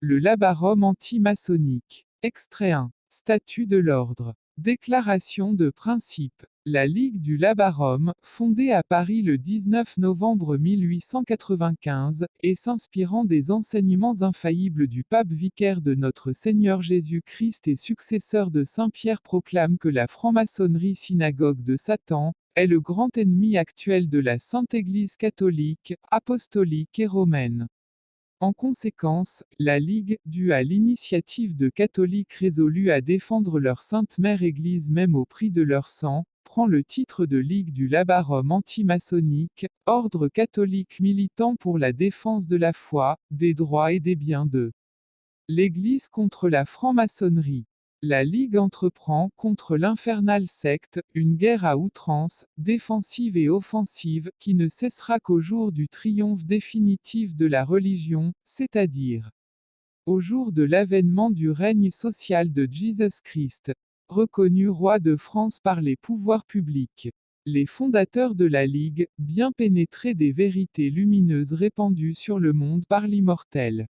Le labarum anti-maçonnique. Extrait 1. Statut de l'ordre. Déclaration de principe. La Ligue du Labarum, fondée à Paris le 19 novembre 1895, et s'inspirant des enseignements infaillibles du pape vicaire de notre Seigneur Jésus-Christ et successeur de Saint Pierre, proclame que la franc-maçonnerie, synagogue de Satan, est le grand ennemi actuel de la Sainte Église catholique, apostolique et romaine. En conséquence, la Ligue, due à l'initiative de catholiques résolus à défendre leur Sainte Mère Église même au prix de leur sang, prend le titre de Ligue du Labarum anti-maçonnique, ordre catholique militant pour la défense de la foi, des droits et des biens de l'Église contre la franc-maçonnerie. La Ligue entreprend, contre l'infernale secte, une guerre à outrance, défensive et offensive, qui ne cessera qu'au jour du triomphe définitif de la religion, c'est-à-dire au jour de l'avènement du règne social de Jesus Christ, reconnu roi de France par les pouvoirs publics. Les fondateurs de la Ligue, bien pénétrés des vérités lumineuses répandues sur le monde par l'immortel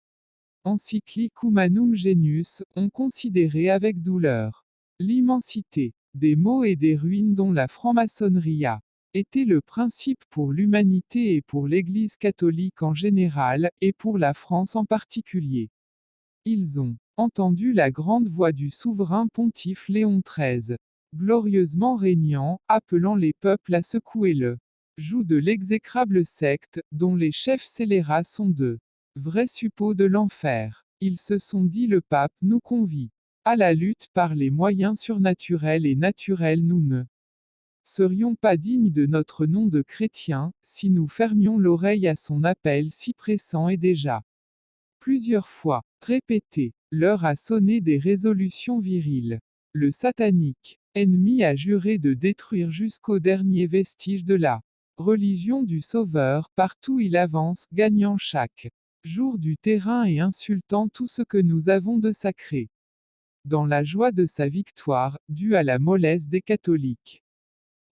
Encyclique Humanum Genius, ont considéré avec douleur l'immensité des maux et des ruines dont la franc-maçonnerie a été le principe pour l'humanité et pour l'Église catholique en général, et pour la France en particulier. Ils ont entendu la grande voix du souverain pontife Léon XIII, glorieusement régnant, appelant les peuples à secouer le joug de l'exécrable secte, dont les chefs scélérats sont de vrais suppôts de l'enfer. Ils se sont dit: le pape nous convie à la lutte par les moyens surnaturels et naturels. Nous ne serions pas dignes de notre nom de chrétiens, si nous fermions l'oreille à son appel si pressant et déjà plusieurs fois répété. L'heure a sonné des résolutions viriles. Le satanique ennemi a juré de détruire jusqu'au dernier vestige de la religion du Sauveur. Partout il avance, gagnant chaque jour du terrain et insultant tout ce que nous avons de sacré. Dans la joie de sa victoire, due à la mollesse des catholiques,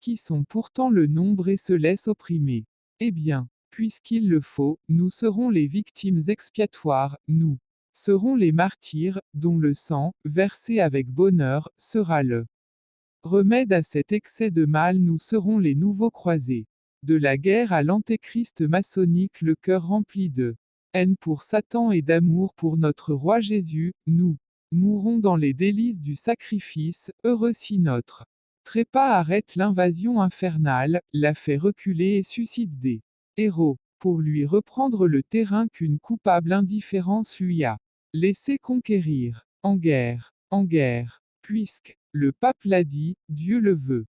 qui sont pourtant le nombre et se laissent opprimer. Eh bien, puisqu'il le faut, nous serons les victimes expiatoires, nous serons les martyrs, dont le sang, versé avec bonheur, sera le remède à cet excès de mal. Nous serons les nouveaux croisés de la guerre à l'antéchrist maçonnique, le cœur rempli de haine pour Satan et d'amour pour notre roi Jésus. Nous mourrons dans les délices du sacrifice, heureux si notre trépas arrête l'invasion infernale, la fait reculer et suscite des héros, pour lui reprendre le terrain qu'une coupable indifférence lui a laissé conquérir. En guerre, puisque le pape l'a dit, Dieu le veut.